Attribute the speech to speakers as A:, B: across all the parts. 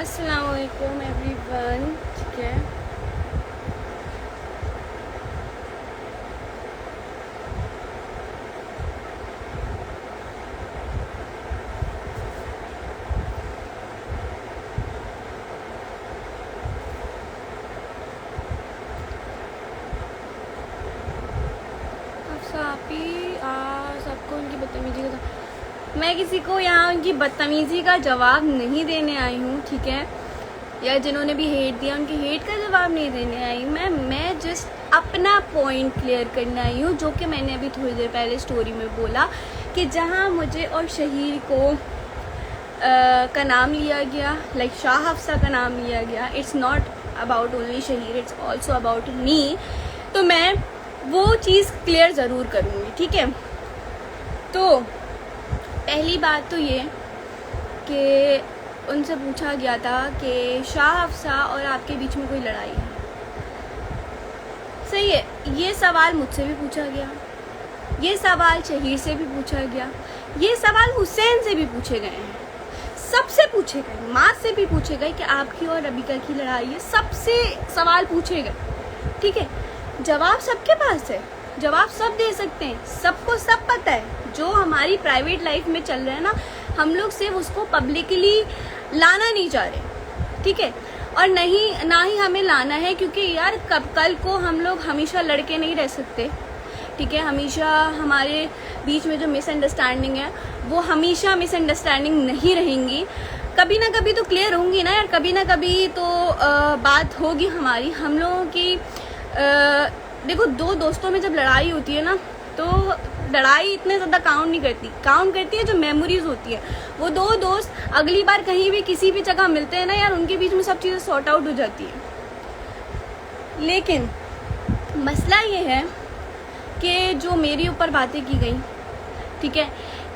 A: अस्सलाम वालेकुम एवरीवन। ठीक है, सबको उनकी बदतमीजी का मैं किसी को यहाँ उनकी बदतमीजी का जवाब नहीं देने आई हूँ। ठीक है, या जिन्होंने भी हेट दिया उनके हेट का जवाब नहीं देने आई मैं जस्ट अपना पॉइंट क्लियर करने आई हूँ, जो कि मैंने अभी थोड़ी देर पहले स्टोरी में बोला कि जहाँ मुझे और शहीर को का नाम लिया गया, लाइक शाह हफ्सा का नाम लिया गया, it's not about only Shaheer, it's also about me. तो मैं वो चीज़ क्लियर ज़रूर करूँगी। ठीक है, तो पहली बात तो ये कि उनसे पूछा गया था कि शाह हफ्सा और आपके बीच में कोई लड़ाई है। सही है, ये सवाल मुझसे भी पूछा गया, ये सवाल शहीर से भी पूछा गया, ये सवाल हुसैन से भी पूछे गए हैं, सबसे पूछे गए, माँ से भी पूछे गए कि आपकी और रबीका की लड़ाई है, सबसे सवाल पूछे गए। ठीक है, जवाब सबके पास है, जवाब सब दे सकते हैं, सबको सब पता है। जो हमारी प्राइवेट लाइफ में चल रहा है ना, हम लोग सिर्फ उसको पब्लिकली लाना नहीं चाह रहे। ठीक है, और ना ही हमें लाना है, क्योंकि यार कल को हम लोग हमेशा लड़के नहीं रह सकते। ठीक है, हमेशा हमारे बीच में जो मिसअंडरस्टैंडिंग है वो हमेशा मिसअंडरस्टैंडिंग नहीं रहेंगी, कभी ना कभी तो क्लियर होंगी ना यार, कभी ना कभी तो बात होगी हमारी, हम लोगों की। देखो, दो दोस्तों में जब लड़ाई होती है ना, तो लड़ाई इतने ज़्यादा काउंट नहीं करती, काउंट करती है जो मेमोरीज होती है। वो दो दोस्त अगली बार कहीं भी किसी भी जगह मिलते हैं ना यार, उनके बीच में सब चीज़ें सॉर्ट आउट हो जाती है। लेकिन मसला ये है कि जो मेरे ऊपर बातें की गई, ठीक है,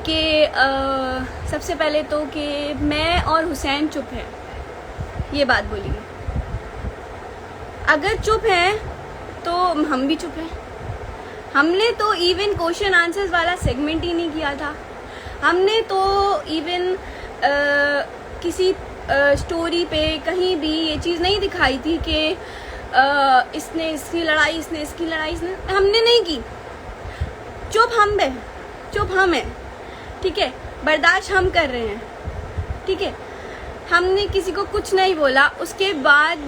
A: कि सबसे पहले तो कि मैं और हुसैन चुप है, ये बात बोली गई। अगर चुप है तो हम भी चुप हैं। हमने तो इवन क्वेश्चन आंसर्स वाला सेगमेंट ही नहीं किया था, हमने तो इवन किसी स्टोरी पे कहीं भी ये चीज़ नहीं दिखाई थी कि इसने इसकी लड़ाई, इसने इसकी लड़ाई, हमने नहीं की। चुप हम है, चुप हम है। ठीक है, बर्दाश्त हम कर रहे हैं। ठीक है, हमने किसी को कुछ नहीं बोला। उसके बाद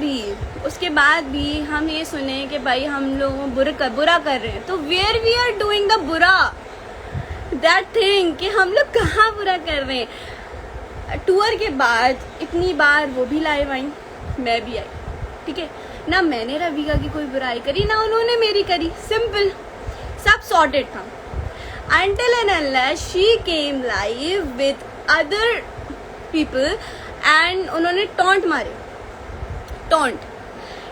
A: भी हम ये सुने कि भाई हम लोग बुरा कर रहे हैं, तो where we are doing the बुरा, दैट थिंग, कि हम लोग कहाँ बुरा कर रहे हैं। टूर के बाद इतनी बार वो भी लाइव आई, मैं भी आई। ठीक है ना, मैंने रबीका की कोई बुराई करी ना उन्होंने मेरी करी, सिंपल, सब सॉर्टेड था। Until and unless she came live with other people and उन्होंने टॉन्ट मारे, टॉन्ट।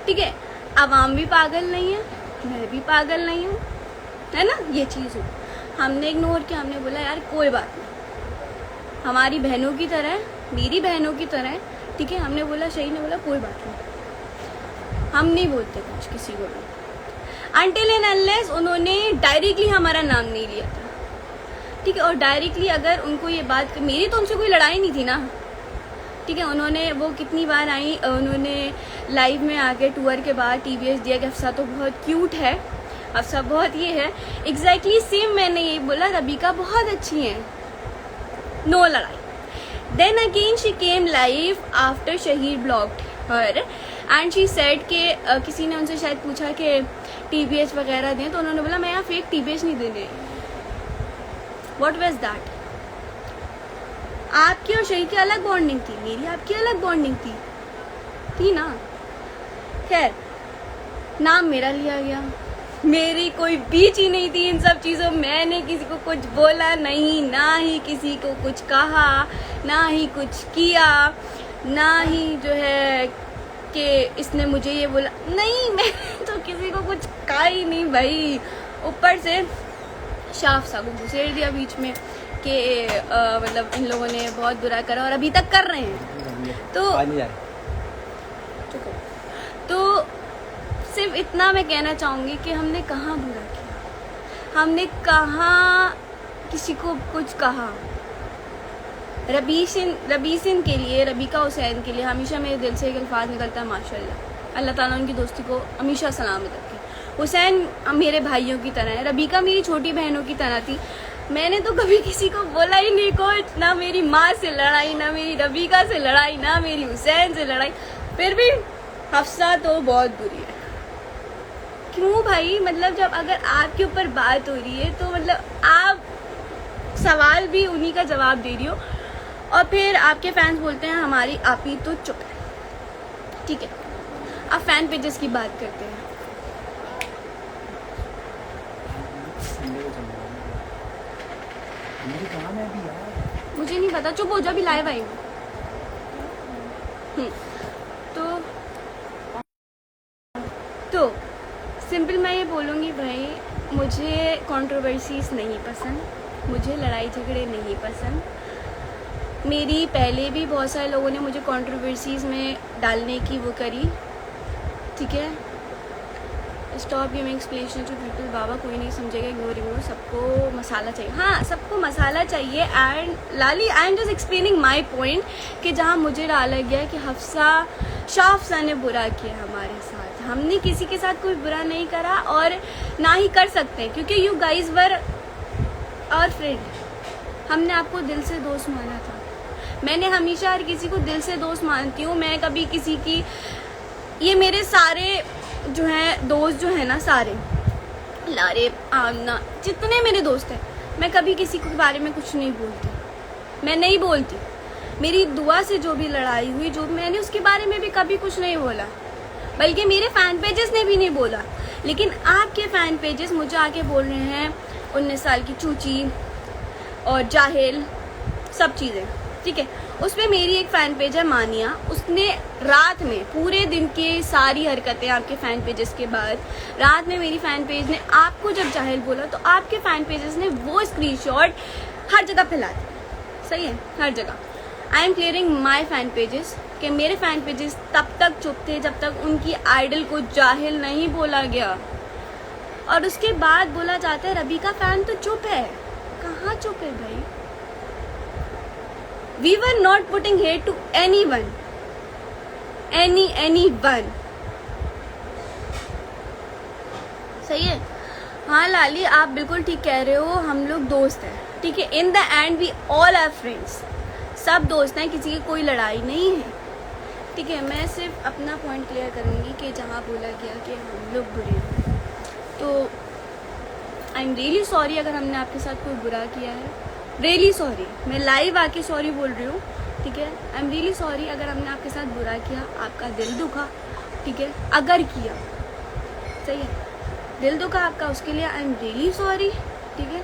A: ठीक है, आवाम भी पागल नहीं है, मैं भी पागल नहीं हूँ, है ना, ये चीज़ हो। हमने इग्नोर किया, हमने बोला यार कोई बात नहीं, हमारी बहनों की तरह, मेरी बहनों की तरह। ठीक है, हमने बोला, शहीद ने बोला कोई बात नहीं, हम नहीं बोलते कुछ किसी को भी। Until and unless उन्होंने डायरेक्टली हमारा नाम नहीं लिया था। ठीक है, और डायरेक्टली अगर उनको ये बात, मेरी तो उनसे कोई लड़ाई नहीं थी ना। ठीक है, उन्होंने वो कितनी बार आई, उन्होंने लाइव में आके टूर के बाद TBS दिया कि अफसा तो बहुत क्यूट है, अफसा बहुत ये है। एग्जैक्टली सेम मैंने ये बोला, रबीका बहुत अच्छी है, नो लड़ाई। Then again she came live after Shaheer blocked her and she said कि किसी ने उनसे शायद पूछा कि TBS वगैरह दें, तो उन्होंने बोला मैं यहाँ फेक TBS नहीं देने। What was that? आपकी और शहीद की अलग बॉन्डिंग थी, मेरी आपकी अलग बॉन्डिंग थी ना। खैर, नाम मेरा लिया गया, मेरी कोई बीच ही नहीं थी इन सब चीज़ों। मैंने किसी को कुछ बोला नहीं, ना ही किसी को कुछ कहा, ना ही कुछ किया, ना ही जो है कि इसने मुझे ये बोला, नहीं, मैं तो किसी को कुछ कहा ही नहीं भाई। ऊपर से शाफ सा को घुसेड़ दिया बीच में कि मतलब इन लोगों ने बहुत बुरा करा और अभी तक कर रहे हैं। तो सिर्फ इतना मैं कहना चाहूँगी कि हमने कहाँ बुरा किया, हमने कहाँ किसी को कुछ कहा। रबीसिन के लिए, रबीका हुसैन के लिए हमेशा मेरे दिल से एक अल्फाज निकलता है माशाल्लाह। अल्लाह ताला उनकी दोस्ती को हमेशा सलामत रखे। हुसैन मेरे भाइयों की तरह है, रबीका मेरी छोटी बहनों की तरह थी। मैंने तो कभी किसी को बोला ही नहीं कोच, ना मेरी माँ से लड़ाई, ना मेरी रबीका से लड़ाई, ना मेरी हुसैन से लड़ाई। फिर भी हफ्सा तो बहुत बुरी है। क्यों भाई, मतलब जब अगर आपके ऊपर बात हो रही है तो मतलब आप सवाल भी उन्हीं का जवाब दे रही हो, और फिर आपके फैंस बोलते हैं हमारी आप ही तो चुप है। ठीक है, अब फैन पेजेस की बात करते हैं। मुझे नहीं पता, चुप हो जा, भी लाइव आई हूँ। तो सिंपल मैं ये बोलूँगी भाई, मुझे कंट्रोवर्सीज नहीं पसंद, मुझे लड़ाई झगड़े नहीं पसंद। मेरी पहले भी बहुत सारे लोगों ने मुझे कंट्रोवर्सीज में डालने की वो करी। ठीक है, stop giving explanation to people. बाबा कोई नहीं समझेगा, इग्नोर। सबको मसाला चाहिए, हाँ सबको मसाला चाहिए। And Lali, I am just explaining my point कि जहाँ मुझे डाला गया कि शाह अफसा ने बुरा किया हमारे साथ। हमने किसी के साथ कोई बुरा नहीं करा और ना ही कर सकते हैं, क्योंकि you guys were our friend. हमने आपको दिल से दोस्त माना था। मैंने हमेशा हर किसी को दिल से दोस्त मानती हूँ। मैं कभी किसी की, ये मेरे सारे जो हैं दोस्त जो है ना, सारे लारे आमना जितने मेरे दोस्त हैं, मैं कभी किसी के बारे में कुछ नहीं बोलती, मैं नहीं बोलती। मेरी दुआ से जो भी लड़ाई हुई, जो मैंने उसके बारे में भी कभी कुछ नहीं बोला, बल्कि मेरे फैन पेजेस ने भी नहीं बोला। लेकिन आपके फैन पेजेस मुझे आके बोल रहे हैं 19 साल की चूची और जाहिल, सब चीज़ें। ठीक है, उसमें मेरी एक फ़ैन पेज है मानिया, उसने रात में पूरे दिन की सारी हरकतें आपके फ़ैन पेजेस के बाद, रात में मेरी फ़ैन पेज ने आपको जब जाहिल बोला तो आपके फ़ैन पेजेस ने वो स्क्रीनशॉट हर जगह फैला दिया। सही है, हर जगह। I am clearing my fan pages कि मेरे फ़ैन पेजेस तब तक चुप थे जब तक उनकी आइडल को जाहिल नहीं बोला गया। और उसके बाद बोला जाता है रबीका फ़ैन तो चुप है। कहाँ चुप है भाई? We were not putting hate to anyone, anyone. सही है, हाँ लाली आप बिल्कुल ठीक कह रहे हो, हम लोग दोस्त हैं। ठीक है, in the end we all are friends, सब दोस्त हैं, किसी की कोई लड़ाई नहीं है। ठीक है, मैं सिर्फ अपना पॉइंट क्लियर करूँगी कि जहाँ बोला गया कि हम लोग बुरे हैं, तो आई एम रियली सॉरी अगर हमने आपके साथ कोई बुरा किया है। रियली सॉरी, मैं लाइव आके सॉरी बोल रही हूँ। ठीक है, आई एम रियली सॉरी अगर हमने आपके साथ बुरा किया, आपका दिल दुखा। ठीक है, अगर किया, सही है, दिल दुखा आपका, उसके लिए आई एम रियली सॉरी। ठीक है,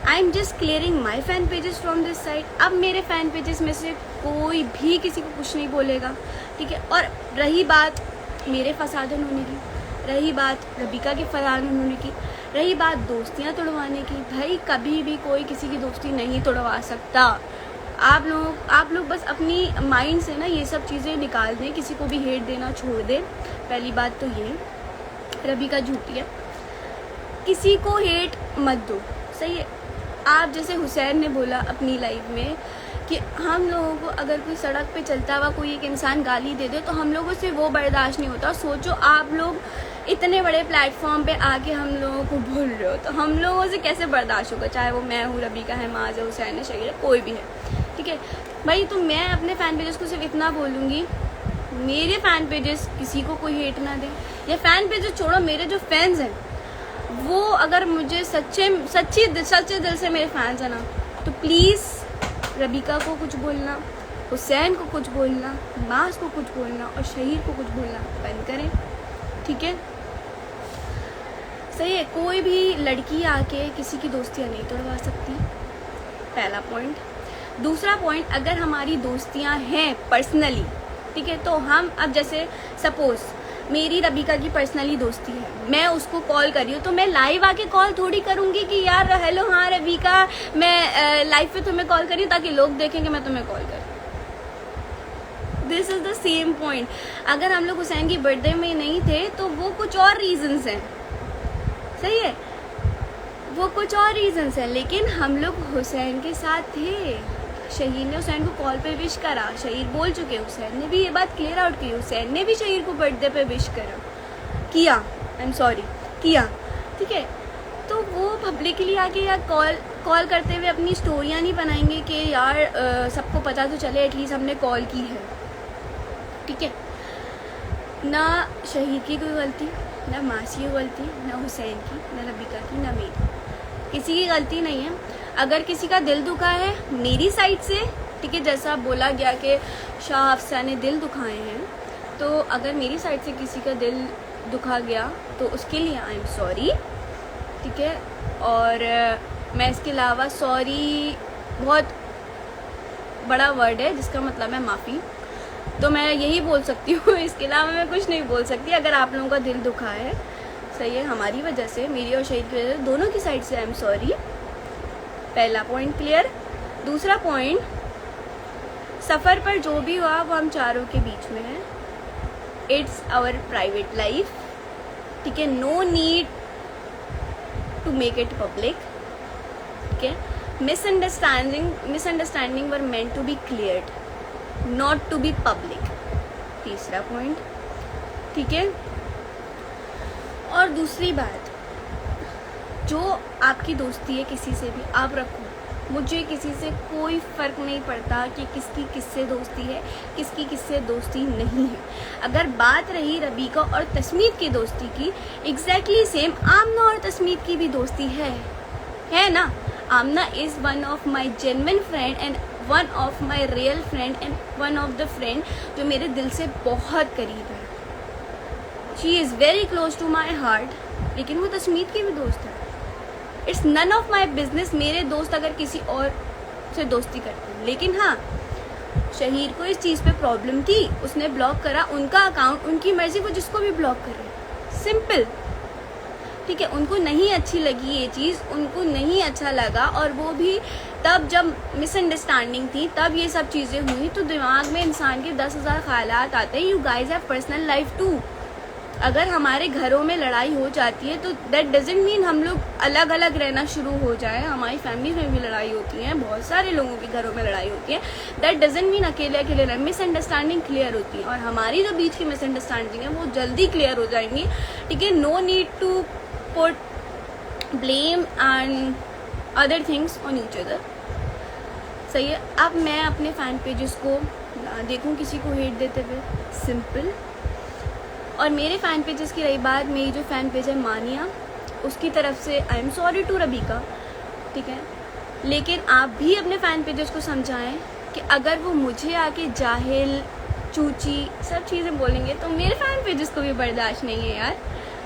A: I am just clearing my fan pages from this side. अब मेरे फैन पेजेस में से कोई भी किसी को कुछ नहीं बोलेगा। ठीक है, और रही बात मेरे फसादन होने की, रही बात रबीका के फसादन होने की, रही बात दोस्तियां तोड़वाने की, भाई कभी भी कोई किसी की दोस्ती नहीं तोड़वा सकता। आप लोग बस अपनी माइंड से ना ये सब चीज़ें निकाल दें, किसी को भी हेट देना छोड़ दें। पहली बात तो ये, रबीका झूठी है, किसी को हेट मत दो। सही है, आप जैसे हुसैन ने बोला अपनी लाइफ में कि हम लोगों को अगर कोई सड़क पे चलता हुआ कोई एक इंसान गाली दे दे तो हम लोगों से वो बर्दाश्त नहीं होता। सोचो आप लोग इतने बड़े प्लेटफॉर्म पे आके हम लोगों को बोल रहे हो, तो हम लोगों से कैसे बर्दाश्त होगा, चाहे वो मैं हूँ, रबीका है, माज है, हुसैन है, शहीर है, कोई भी है। ठीक है भाई, तो मैं अपने फ़ैन पेजेस को सिर्फ इतना बोलूँगी, मेरे फ़ैन पेजेस किसी को कोई हेट ना दें। ये फ़ैन पेजेस छोड़ो, मेरे जो फैंस हैं वो अगर मुझे सच्चे दिल से मेरे फैंस हैं ना, तो प्लीज़ रबीका को कुछ बोलना, हुसैन को कुछ बोलना, माज को कुछ बोलना और शहीर को कुछ बोलना बंद करें। ठीक है, सही है, कोई भी लड़की आके किसी की दोस्तियाँ नहीं तोड़वा सकती, पहला पॉइंट। दूसरा पॉइंट, अगर हमारी दोस्तियाँ हैं पर्सनली, ठीक है, तो हम अब जैसे सपोज मेरी रबीका की पर्सनली दोस्ती है, मैं उसको कॉल कर रही हूँ, तो मैं लाइव आके कॉल थोड़ी करूँगी कि यार हेलो हाँ रबीका मैं लाइव पे तुम्हें कॉल कर रही हूँ ताकि लोग देखें कि मैं तुम्हें कॉल कर। This is the same point. अगर हम लोग हुसैन की बर्थडे में नहीं थे तो वो कुछ और रीजंस हैं, सही है, वो कुछ और रीजंस हैं, लेकिन हम लोग हुसैन के साथ थे, शहीर ने हुसैन को कॉल पे विश करा, शहीर बोल चुके, हुसैन ने भी ये बात क्लियर आउट की, हुसैन ने भी शहीर को बर्थडे पे विश किया, आई एम सॉरी किया, ठीक है। तो वो पब्लिकली आके यार कॉल करते हुए अपनी स्टोरियाँ नहीं बनाएंगे कि यार सबको पता तो चले एटलीस्ट हमने कॉल की है, ठीक है। ना शहीद की कोई गलती, ना मासी की गलती, ना हुसैन की, ना रबीका की, ना मेरी, किसी की गलती नहीं है। अगर किसी का दिल दुखा है मेरी साइड से, ठीक है, जैसा बोला गया कि शाह अफसा ने दिल दुखाए हैं, तो अगर मेरी साइड से किसी का दिल दुखा गया तो उसके लिए आई एम सॉरी, ठीक है। और मैं इसके अलावा सॉरी बहुत बड़ा वर्ड है जिसका मतलब है माफ़ी, तो मैं यही बोल सकती हूँ, इसके अलावा मैं कुछ नहीं बोल सकती। अगर आप लोगों का दिल दुखा है, सही है, हमारी वजह से, मेरी और शहीद की वजह से, दोनों की साइड से आई एम सॉरी। पहला पॉइंट क्लियर। दूसरा पॉइंट, सफ़र पर जो भी हुआ वो हम चारों के बीच में है, इट्स आवर प्राइवेट लाइफ, ठीक है, no need to make it public, ठीक है। Misunderstanding were meant to be cleared, not to be public. तीसरा पॉइंट, ठीक है। और दूसरी बात, जो आपकी दोस्ती है किसी से भी आप रखो, मुझे किसी से कोई फ़र्क नहीं पड़ता कि किसकी किससे दोस्ती है, किसकी किससे दोस्ती नहीं है। अगर बात रही रबीका और तस्मीत की दोस्ती की, एग्जैक्टली सेम आमना और तस्मीत की भी दोस्ती है ना। Aamna is one of my genuine friend and one of my real friend and one of the friend जो मेरे दिल से बहुत करीब है। She is very close to my heart, लेकिन वो तस्मीत की भी दोस्त है। It's none of my business मेरे दोस्त अगर किसी और से दोस्ती करते हैं, लेकिन हाँ, शहीर को इस चीज़ पे प्रॉब्लम थी, उसने ब्लॉक करा उनका अकाउंट, उनकी मर्जी, वो जिसको भी ब्लॉक करे, सिंपल, ठीक है। उनको नहीं अच्छी लगी ये चीज़, उनको नहीं अच्छा लगा, और वो भी तब जब मिसअंडरस्टैंडिंग थी, तब ये सब चीज़ें हुई। तो दिमाग में इंसान के 10,000 ख्यालात आते हैं। You guys have personal life too. अगर हमारे घरों में लड़ाई हो जाती है तो दैट डजेंट मीन हम लोग अलग अलग रहना शुरू हो जाए। हमारी फैमिली में भी लड़ाई होती है, बहुत सारे लोगों के घरों में लड़ाई होती है, दैट डजेंट मीन अकेले अकेले रहना। मिसअंडरस्टैंडिंग क्लियर होती है, और हमारी जो बीच की मिसअंडरस्टैंडिंग है वो जल्दी क्लियर हो जाएंगी, ठीक है। No need to put blame and other things on each other, सही है। अब मैं अपने फैन पेजेस को देखूं किसी को हेट देते हुए, सिंपल। और मेरे फ़ैन पेजेस की रही बात, मेरी जो फ़ैन पेज है मानिया, उसकी तरफ से आई एम सॉरी टू रबीका, ठीक है। लेकिन आप भी अपने फ़ैन पेजेस को समझाएं कि अगर वो मुझे आके जाहिल, चूची सब चीज़ें बोलेंगे तो मेरे फ़ैन पेजेस को भी बर्दाश्त नहीं है यार।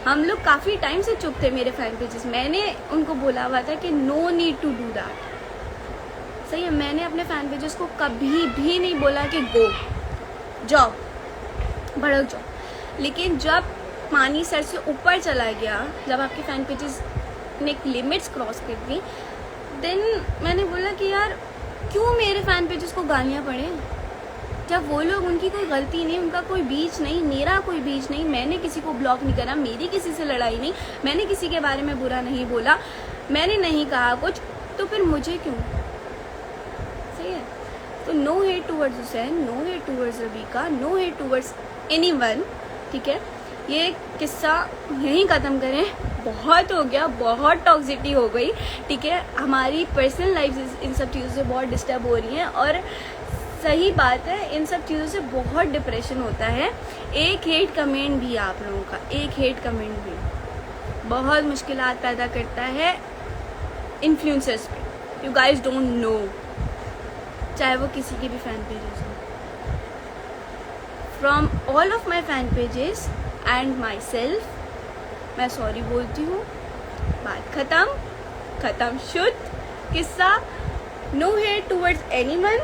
A: हम लोग काफ़ी टाइम से चुप थे मेरे फ़ैन पेजेस, मैंने उनको बोला हुआ था कि no need to do that, सही है। मैंने अपने फ़ैन पेजेस को कभी भी नहीं बोला कि गो जाओ भड़क जाओ, लेकिन जब पानी सर से ऊपर चला गया, जब आपके फ़ैन पेजेस ने लिमिट्स क्रॉस कर दी, देन मैंने बोला कि यार क्यों मेरे फ़ैन पेजेस को गालियाँ पड़े, जब वो लोग, उनकी कोई गलती नहीं, उनका कोई बीच नहीं, मेरा कोई बीच नहीं, मैंने किसी को ब्लॉक नहीं करा, मेरी किसी से लड़ाई नहीं, मैंने किसी के बारे में बुरा नहीं बोला, मैंने नहीं कहा कुछ, तो फिर मुझे क्यों, सही है। तो no hate towards Hussain, no hate towards Rabeeka, no hate towards anyone, ठीक है। ये किस्सा यहीं ख़त्म करें, बहुत हो गया, बहुत टॉक्सिसिटी हो गई, ठीक है। हमारी पर्सनल लाइफ इन सब चीज़ों से बहुत डिस्टर्ब हो रही हैं, और सही बात है, इन सब चीज़ों से बहुत डिप्रेशन होता है। एक हेट कमेंट भी, आप लोगों का एक हेट कमेंट भी बहुत मुश्किलात पैदा करता है इन्फ्लुएंसर्स पे। यू गाइज डोंट नो, चाहे वो किसी के भी फ़ैन पेजेस हो। From all of my fan pages and my self मैं सॉरी बोलती हूँ, बात ख़त्म, शुद्ध किस्सा। नो हेट टूवर्ड्स एनीवन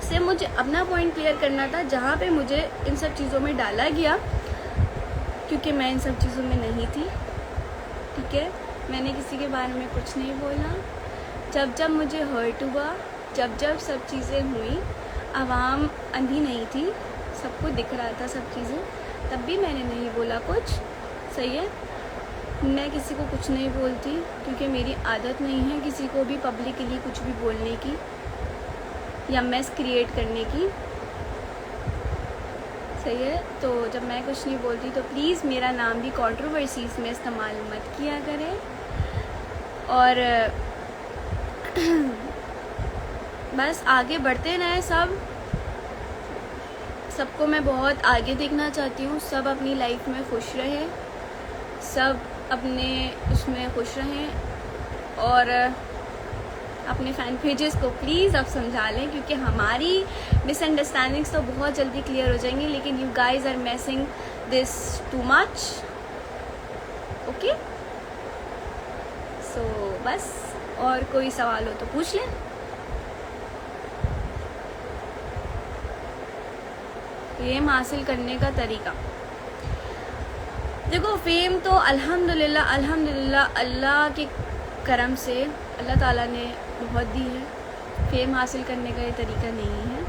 A: से मुझे अपना पॉइंट क्लियर करना था, जहाँ पे मुझे इन सब चीज़ों में डाला गया, क्योंकि मैं इन सब चीज़ों में नहीं थी, ठीक है। मैंने किसी के बारे में कुछ नहीं बोला। जब जब मुझे हर्ट हुआ, जब जब सब चीज़ें हुई, आवाम अंधी नहीं थी, सबको दिख रहा था सब चीज़ें, तब भी मैंने नहीं बोला कुछ, सही है। मैं किसी को कुछ नहीं बोलती, क्योंकि मेरी आदत नहीं है किसी को भी पब्लिकली कुछ भी बोलने की, या मेस क्रिएट करने की। सही है, तो जब मैं कुछ नहीं बोलती तो प्लीज़ मेरा नाम भी कंट्रोवर्सीज़ में इस्तेमाल मत किया करें। और बस आगे बढ़ते रहें सबको मैं बहुत आगे देखना चाहती हूँ। सब अपनी लाइफ में खुश रहें, सब अपने उसमें खुश रहें और अपने फ़ैन पेजेस को प्लीज़ अब समझा लें, क्योंकि हमारी मिसअंडरस्टैंडिंग्स तो बहुत जल्दी क्लियर हो जाएंगी, लेकिन you guys are messing this too much. Okay, so बस और कोई सवाल हो तो पूछ लें। फेम हासिल करने का तरीका, देखो फेम तो अल्हम्दुलिल्लाह अल्लाह के करम से अल्लाह ताला ने बहुत दी है। फेम हासिल करने का ये तरीका नहीं है।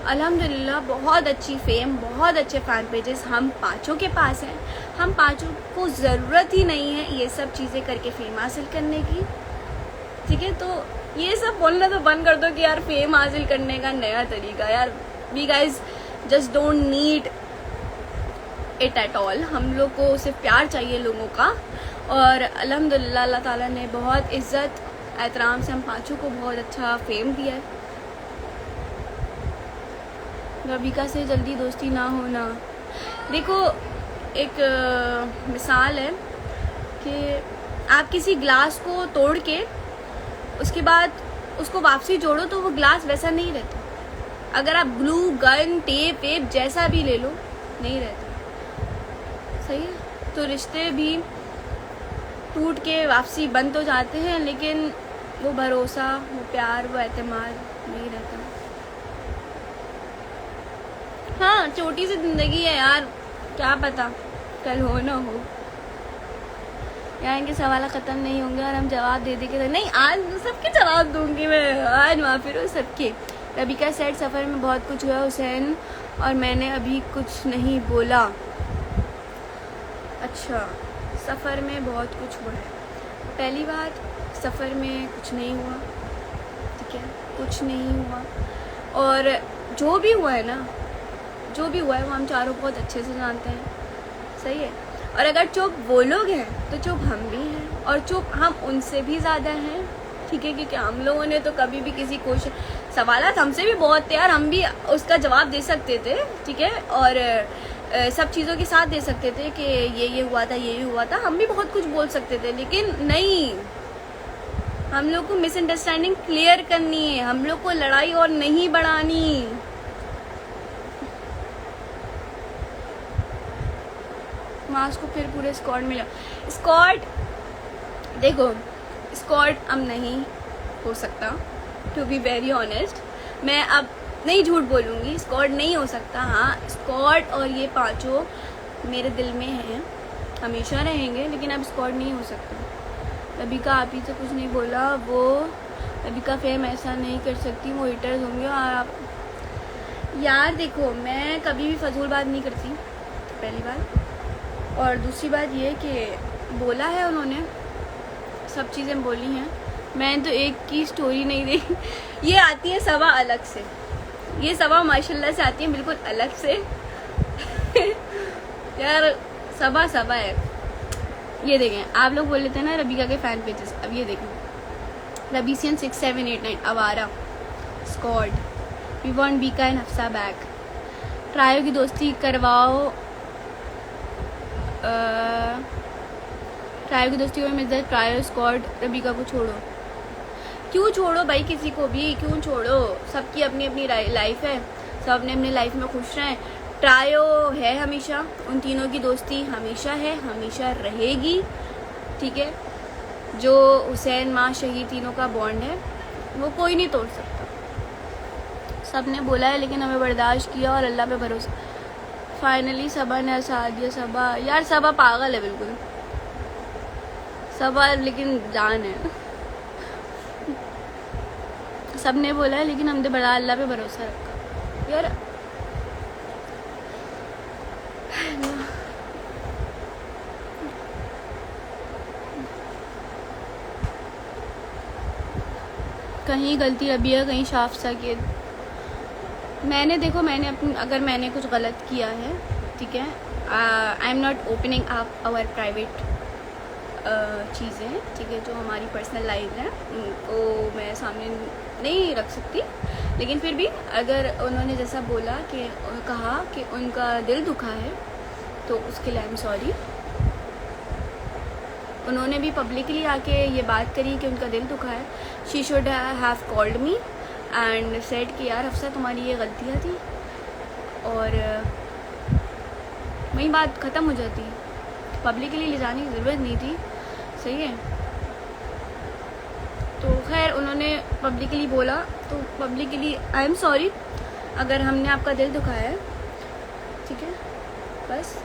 A: अल्हम्दुलिल्लाह बहुत अच्छी फेम, बहुत अच्छे फ़ैन पेजेस हम पाँचों के पास हैं। हम पाँचों को ज़रूरत ही नहीं है ये सब चीज़ें करके फेम हासिल करने की। ठीक है, तो ये सब बोलना तो बंद कर दो कि यार फेम हासिल करने का नया तरीका। यार we guys just don't need it at all. हम लोग को सिर्फ प्यार चाहिए लोगों का, और अल्हम्दुलिल्लाह अल्लाह ताला ने बहुत इज़्ज़त एहतराम से हम पाँचों को बहुत अच्छा फेम दिया है। रबिका से जल्दी दोस्ती ना होना, देखो एक मिसाल है कि आप किसी ग्लास को तोड़ के उसके बाद उसको वापसी जोड़ो तो वो ग्लास वैसा नहीं रहता। अगर आप ग्लू गन टेप वेप जैसा भी ले लो नहीं रहता। सही है, तो रिश्ते भी टूट के वापसी बन तो जाते हैं, लेकिन वो भरोसा, वो प्यार, वो एतमाद नहीं रहता। हाँ, छोटी सी जिंदगी है यार, क्या पता कल हो ना हो। यार इनके सवाल ख़त्म नहीं होंगे और हम जवाब दे के नहीं, आज सबके जवाब दूंगी मैं, आज माफी रो सबके। रबिका सेट सफ़र में बहुत कुछ हुआ हुसैन, और मैंने अभी कुछ नहीं बोला। अच्छा, सफ़र में बहुत कुछ हुआ है। पहली बात, सफ़र में कुछ नहीं हुआ। ठीक है, कुछ नहीं हुआ, और जो भी हुआ है ना, जो भी हुआ है वो हम चारों बहुत अच्छे से जानते हैं। सही है, और अगर चुप वो लोग हैं तो चुप हम भी हैं, और चुप हम उनसे भी ज़्यादा हैं। ठीक है, क्योंकि हम लोगों ने तो कभी भी किसी क्वेश्चन, सवालात हमसे भी बहुत थे यार, हम भी उसका जवाब दे सकते थे। ठीक है, और सब चीज़ों के साथ दे सकते थे कि ये हुआ था, ये हुआ था, हम भी बहुत कुछ बोल सकते थे, लेकिन नहीं, हम लोग को मिसअंडरस्टैंडिंग क्लियर करनी है, हम लोग को लड़ाई और नहीं बढ़ानी। मास को फिर पूरे स्क्वाड मिला। स्क्वाड, देखो स्क्वाड अब नहीं हो सकता, टू बी वेरी ऑनेस्ट। मैं अब नहीं झूठ बोलूँगी, स्क्वाड नहीं हो सकता। हाँ, स्क्वाड और ये पांचों मेरे दिल में हैं, हमेशा रहेंगे, लेकिन अब स्क्वाड नहीं हो सकता। रबिका आप ही से कुछ नहीं बोला, वो रबिका फेम ऐसा नहीं कर सकती, वो हिटर्स होंगे। और आप यार देखो, मैं कभी भी फजूल बात नहीं करती, पहली बात। और दूसरी बात ये कि बोला है उन्होंने, सब चीज़ें बोली हैं, मैंने तो एक की स्टोरी नहीं देखी। ये आती है सवा अलग से, ये सवा माशाल्लाह से आती है बिल्कुल अलग से। यार सवा है। ये देखें, आप लोग बोल लेते हैं ना रबिका के फ़ैन पेजेस, अब ये देखें, रबीसियन 6789 अवारा squad, we want Bika and Hafsa back, trio की दोस्ती करवाओ, ट्रायो की दोस्ती में मिलता है, ट्रायो स्क्वाड, रबिका को छोड़ो। क्यों छोड़ो भाई, किसी को भी क्यों छोड़ो? सबकी अपनी अपनी लाइफ है, सब अपने अपने लाइफ में खुश रहें। ट्रायो है हमेशा, उन तीनों की दोस्ती हमेशा है, हमेशा रहेगी। ठीक है, जो हुसैन माँ शहीद तीनों का बॉन्ड है वो कोई नहीं तोड़ सकता। सब ने बोला है लेकिन हमें बर्दाश्त किया और अल्लाह पे भरोसा। फाइनली सबा ने हंसा दिया। सबा यार, सबा पागल है बिल्कुल, सबा लेकिन जान है। सब ने बोला है लेकिन हमने बड़ा अल्लाह पे भरोसा रखा। यार कहीं गलती रबिया, कहीं शाफ्सा की। मैंने देखो, मैंने अपनी, अगर मैंने कुछ गलत किया है, ठीक है, I am not opening up our private चीज़ें, ठीक है, जो हमारी पर्सनल लाइफ है उनको मैं सामने नहीं रख सकती, लेकिन फिर भी अगर उन्होंने जैसा बोला कि कहा कि उनका दिल दुखा है, तो उसके लिए आई एम सॉरी। उन्होंने भी पब्लिकली आके ये बात करी कि उनका दिल दुखा है। She should have called me and said कि यार हफ्सा तुम्हारी ये गलतियाँ थी, और वही बात ख़त्म हो जाती। पब्लिकली ले जाने की ज़रूरत नहीं थी, सही है। तो खैर उन्होंने पब्लिकली बोला, तो पब्लिकली आई एम सॉरी अगर हमने आपका दिल दुखाया है, ठीक है, बस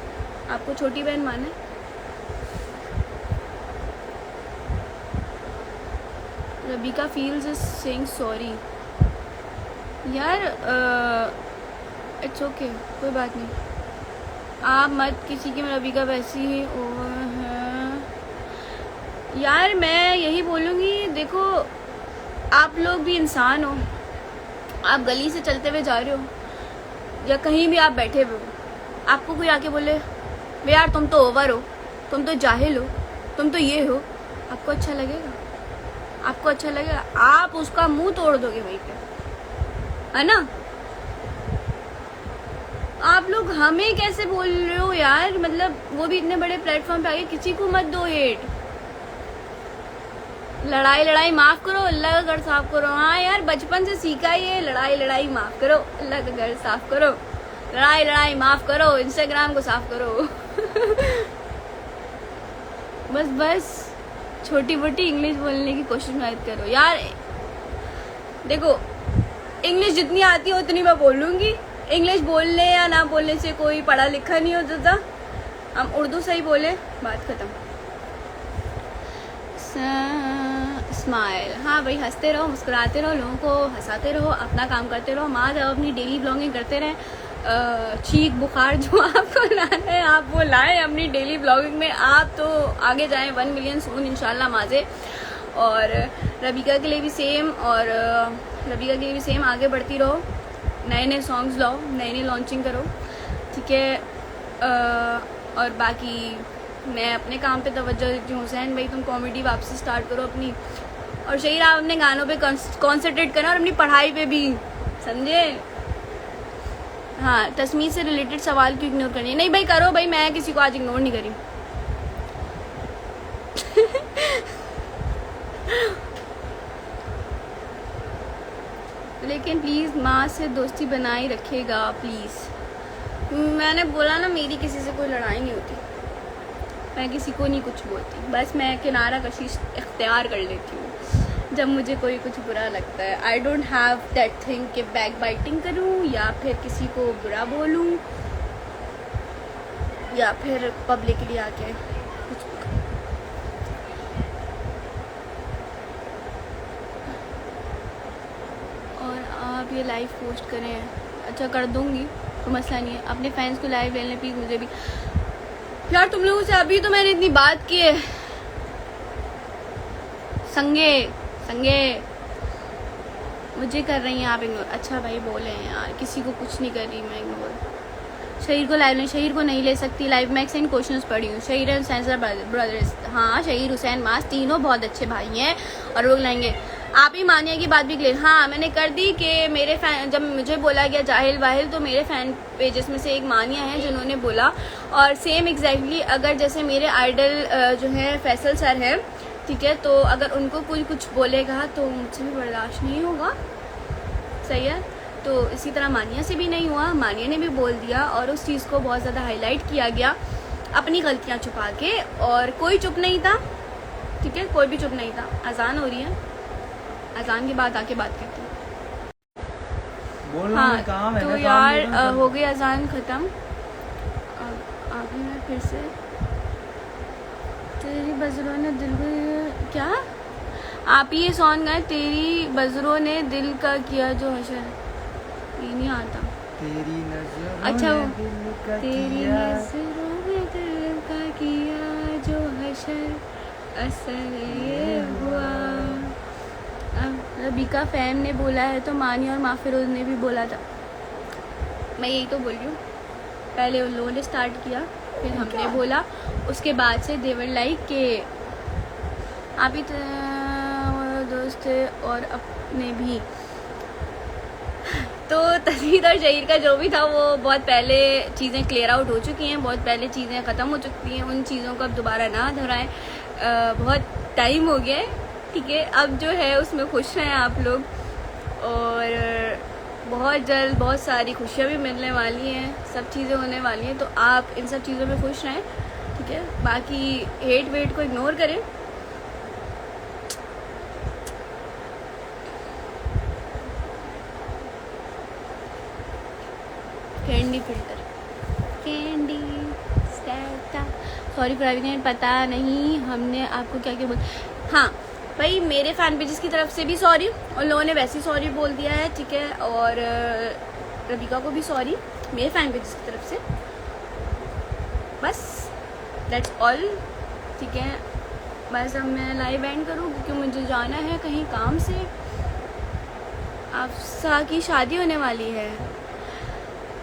A: आपको छोटी बहन माने। रबीका फील्स इज सेइंग सॉरी। यार इट्स ओके, कोई बात नहीं, आप मत किसी की, रबीका वैसी ही यार मैं यही बोलूँगी, देखो आप लोग भी इंसान हो। आप गली से चलते हुए जा रहे हो या कहीं भी आप बैठे हुए हो, आपको कोई आके बोले बे यार तुम तो ओवर हो, तुम तो जाहिल हो, तुम तो ये हो, आपको अच्छा लगेगा? आपको अच्छा लगेगा? आप उसका मुंह तोड़ दोगे वहीं पे, है ना। आप लोग हमें कैसे बोल रहे हो यार, मतलब वो भी इतने बड़े प्लेटफॉर्म पे आगे, किसी को मत दो हेट। लड़ाई लड़ाई माफ करो, अल्लाह का घर साफ करो। हाँ यार बचपन से सीखा ही है, लड़ाई लड़ाई माफ करो, अल्लाह का घर साफ करो, लड़ाई लड़ाई माफ करो, इंस्टाग्राम को साफ करो। बस बस छोटी मोटी इंग्लिश बोलने की कोशिश मत करो यार। देखो इंग्लिश जितनी आती है उतनी मैं बोलूँगी, इंग्लिश बोलने या ना बोलने से कोई पढ़ा लिखा नहीं होता था। हम उर्दू सही बोले, बात खत्म। स्माइल, हाँ भाई, हंसते रहो, मुस्कुराते रहो, लोगों को हंसाते रहो, अपना काम करते रहो। माँ जब अपनी डेली ब्लॉगिंग करते रहें, चीख बुखार जो आपको लाना है आप वो लाएं अपनी डेली ब्लॉगिंग में। आप तो आगे जाएं 1 मिलियन सून इंशाल्लाह माजे। और रबीका के लिए भी सेम, और रबीका के लिए भी सेम, आगे बढ़ती रहो, नए नए सॉन्ग्स लाओ, नई नई लॉन्चिंग करो, ठीक है। और बाकी मैं अपने काम पे तवज्जो देती हूँ। हुसैन भाई तुम कॉमेडी वापसी स्टार्ट करो अपनी, और शहीर आप अपने गानों पे कॉन्सेंट्रेट करना, और अपनी पढ़ाई पे भी, समझे। हाँ, तस्मीर से रिलेटेड सवाल क्यों इग्नोर करनी है? नहीं भाई करो भाई, मैं किसी को आज इग्नोर नहीं करी। लेकिन प्लीज़ माँ से दोस्ती बनाए रखेगा प्लीज़। मैंने बोला ना, मेरी किसी से कोई लड़ाई नहीं होती, मैं किसी को नहीं कुछ बोलती, बस मैं किनारा कशी इख्तियार कर लेती हूँ जब मुझे कोई कुछ बुरा लगता है। I don't have that thing कि बैक बाइटिंग करूँ या फिर किसी को बुरा बोलूँ या फिर पब्लिकली आके कुछ। और आप ये लाइव पोस्ट करें, अच्छा कर दूँगी, कोई मसला नहीं है। अपने फैंस को लाइव ले लें प्लीज़, मुझे भी यार। तुम लोगों से अभी तो मैंने इतनी बात की है, संगे संगे मुझे कर रही हैं आप इग्नोर। अच्छा भाई बोले हैं यार, किसी को कुछ नहीं कर रही मैं इग्नोर। शहीर को लाइव नहीं, शहीर को नहीं ले सकती लाइव में, एक्सेंट क्वेश्चंस पढ़ी हूँ। शहीर एंड हुसैन ब्रदर्स, हाँ शहीर हुसैन मास तीनों बहुत अच्छे भाई हैं, और वो लाएंगे। आप ही मानिया की बात भी क्लियर, हाँ मैंने कर दी कि मेरे फैन, जब मुझे बोला गया जाहिल वाहिल, तो मेरे फैन पेजेस में से एक मानिया है जिन्होंने बोला, और सेम एग्जैक्टली अगर जैसे मेरे आइडल जो है फैसल सर है, ठीक है, तो अगर उनको कोई कुछ बोलेगा तो मुझसे भी बर्दाश्त नहीं होगा, सही है। तो इसी तरह मानिया से भी नहीं हुआ, मानिया ने भी बोल दिया, और उस चीज़ को बहुत ज़्यादा हाईलाइट किया गया अपनी गलतियाँ छुपा के, और कोई चुप नहीं था, ठीक है, कोई भी चुप नहीं था। अजान हो रही है, अजान के बाद आके बात करते हैं। हाँ तो यार हो गई अजान ख़त्म। आगे मैं फिर से तेरी बजरों ने दिल को, क्या आप ही ये सॉन्ग गाए, तेरी बजरों ने दिल का किया जो हशर, ये नहीं आता। तेरी नजरों अच्छा वो तेरी नजरों में दिल का किया जो हशर, असर ये हुआ। अब रबीका फैम ने बोला है तो मानी और माफिरोज ने भी बोला था, मैं यही तो बोल रही हूँ, पहले उन लोगों ने स्टार्ट किया, फिर हमने बोला, उसके बाद से देवर लाइक के आप ही दोस्त थे और अपने भी। तो तस्वीर और शहीर का जो भी था वो बहुत पहले चीज़ें क्लियर आउट हो चुकी हैं, बहुत पहले चीज़ें ख़त्म हो चुकी हैं, उन चीज़ों को अब दोबारा ना दोहराएं। बहुत टाइम हो गया है, ठीक है। अब जो है उसमें खुश रहें आप लोग, और बहुत जल्द बहुत सारी खुशियाँ भी मिलने वाली हैं, सब चीज़ें होने वाली हैं, तो आप इन सब चीज़ों में खुश रहें, ठीक है। बाकी हेट वेट को इग्नोर करें। Candy filter, candy strata, sorry private, पता नहीं हमने आपको क्या क्या बोल। हाँ भाई, मेरे फैन पेजेस की तरफ से भी सॉरी, उन लोगों ने वैसे ही सॉरी बोल दिया है, ठीक है। और रबिका को भी सॉरी मेरे फैन पेजेस की तरफ से, बस दैट्स ऑल, ठीक है। बस अब मैं लाइव एंड करूँ क्योंकि मुझे जाना है कहीं काम से। आपसा की शादी होने वाली है।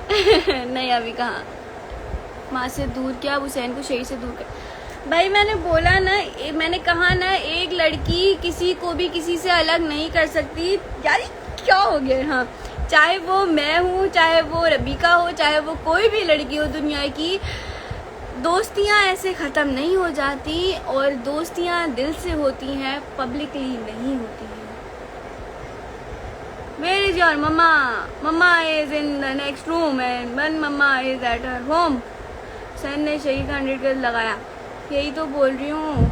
A: नहीं अभी कहाँ, माँ से दूर क्या, हुसैन को शहीर से दूर कर। भाई मैंने बोला ना, मैंने कहा ना, एक लड़की किसी को भी किसी से अलग नहीं कर सकती। यार क्या हो गया। हाँ, चाहे वो मैं हूँ, चाहे वो रबिका हो, चाहे वो कोई भी लड़की हो दुनिया की, दोस्तियाँ ऐसे ख़त्म नहीं हो जाती, और दोस्तियाँ दिल से होती हैं, पब्लिकली नहीं होती हैं। Where is your mama? Mama is in the next room and one mama is at her home. सैन ने शहीद का 100 लगाया, यही तो बोल रही हूँ।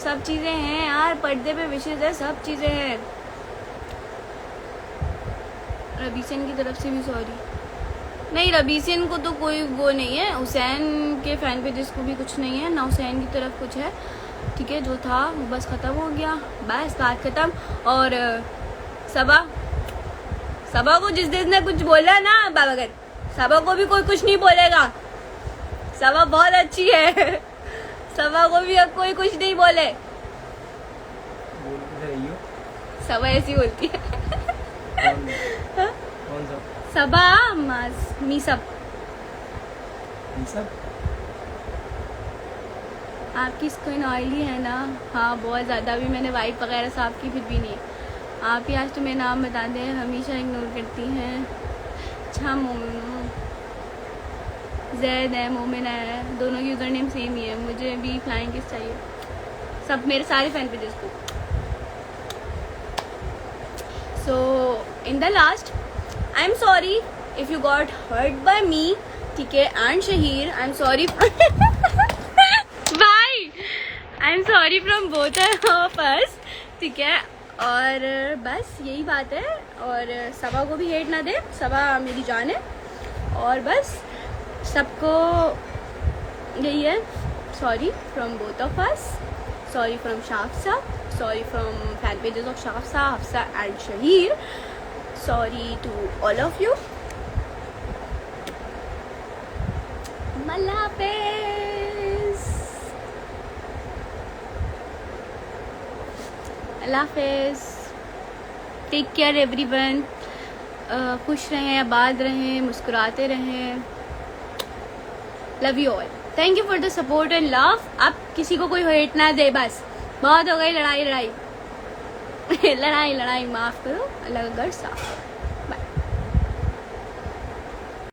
A: सब चीज़ें हैं यार, पर्दे पे विशेष है, सब चीज़ें हैं। रबीसन की तरफ से भी सॉरी। नहीं, रबीसन को तो कोई वो नहीं है, हुसैन के फैन पे जिसको भी कुछ नहीं है ना, हुसैन की तरफ कुछ है, ठीक है। जो था वो बस ख़त्म हो गया, बस बात ख़त्म। और सबा को जिस दिन ने कुछ बोला ना बाबागत, सबा को भी कोई कुछ नहीं बोलेगा। सबा बहुत अच्छी है, सबा को भी अब कोई कुछ नहीं बोले। सबा ऐसी बोलती है।
B: कौन सा?
A: सबा मीसब। आपकी स्किन ऑयली है ना? हाँ बहुत ज़्यादा। अभी मैंने वाइट वगैरह साफ की, फिर भी नहीं। आप ही आज तुम्हें नाम बता दें, हमेशा इग्नोर करती हैं। अच्छा मोमिन जैद है, मोमिन है, दोनों की यूज़र नेम सेम ही है। मुझे भी फ्लाइंग किस चाहिए, सब मेरे सारे फैन पेजेस को। So in the last, I am sorry if you got hurt by me, ठीक है, and Shaheer, I am sorry. Bye, I am sorry from both of us, ठीक है। और बस यही बात है। और सबा को भी हेट ना दे, सबा मेरी जान है। और बस सबको यही है, sorry from both of us, sorry from Shafsa, sorry from fan pages of Shafsa, Hafsa and Shaheer, sorry to all of you. अल्लाह हाफिज़, अल्लाह हाफिज़, टेक केयर एवरीवन। खुश रहें, आबाद रहें, मुस्कुराते रहें। Love you all, thank you for the support and love. अब किसी को कोई हेट ना दे, बस बहुत हो गई लड़ाई लड़ाई। लड़ाई लड़ाई माफ़ करो, अल्लाह का घर साफ।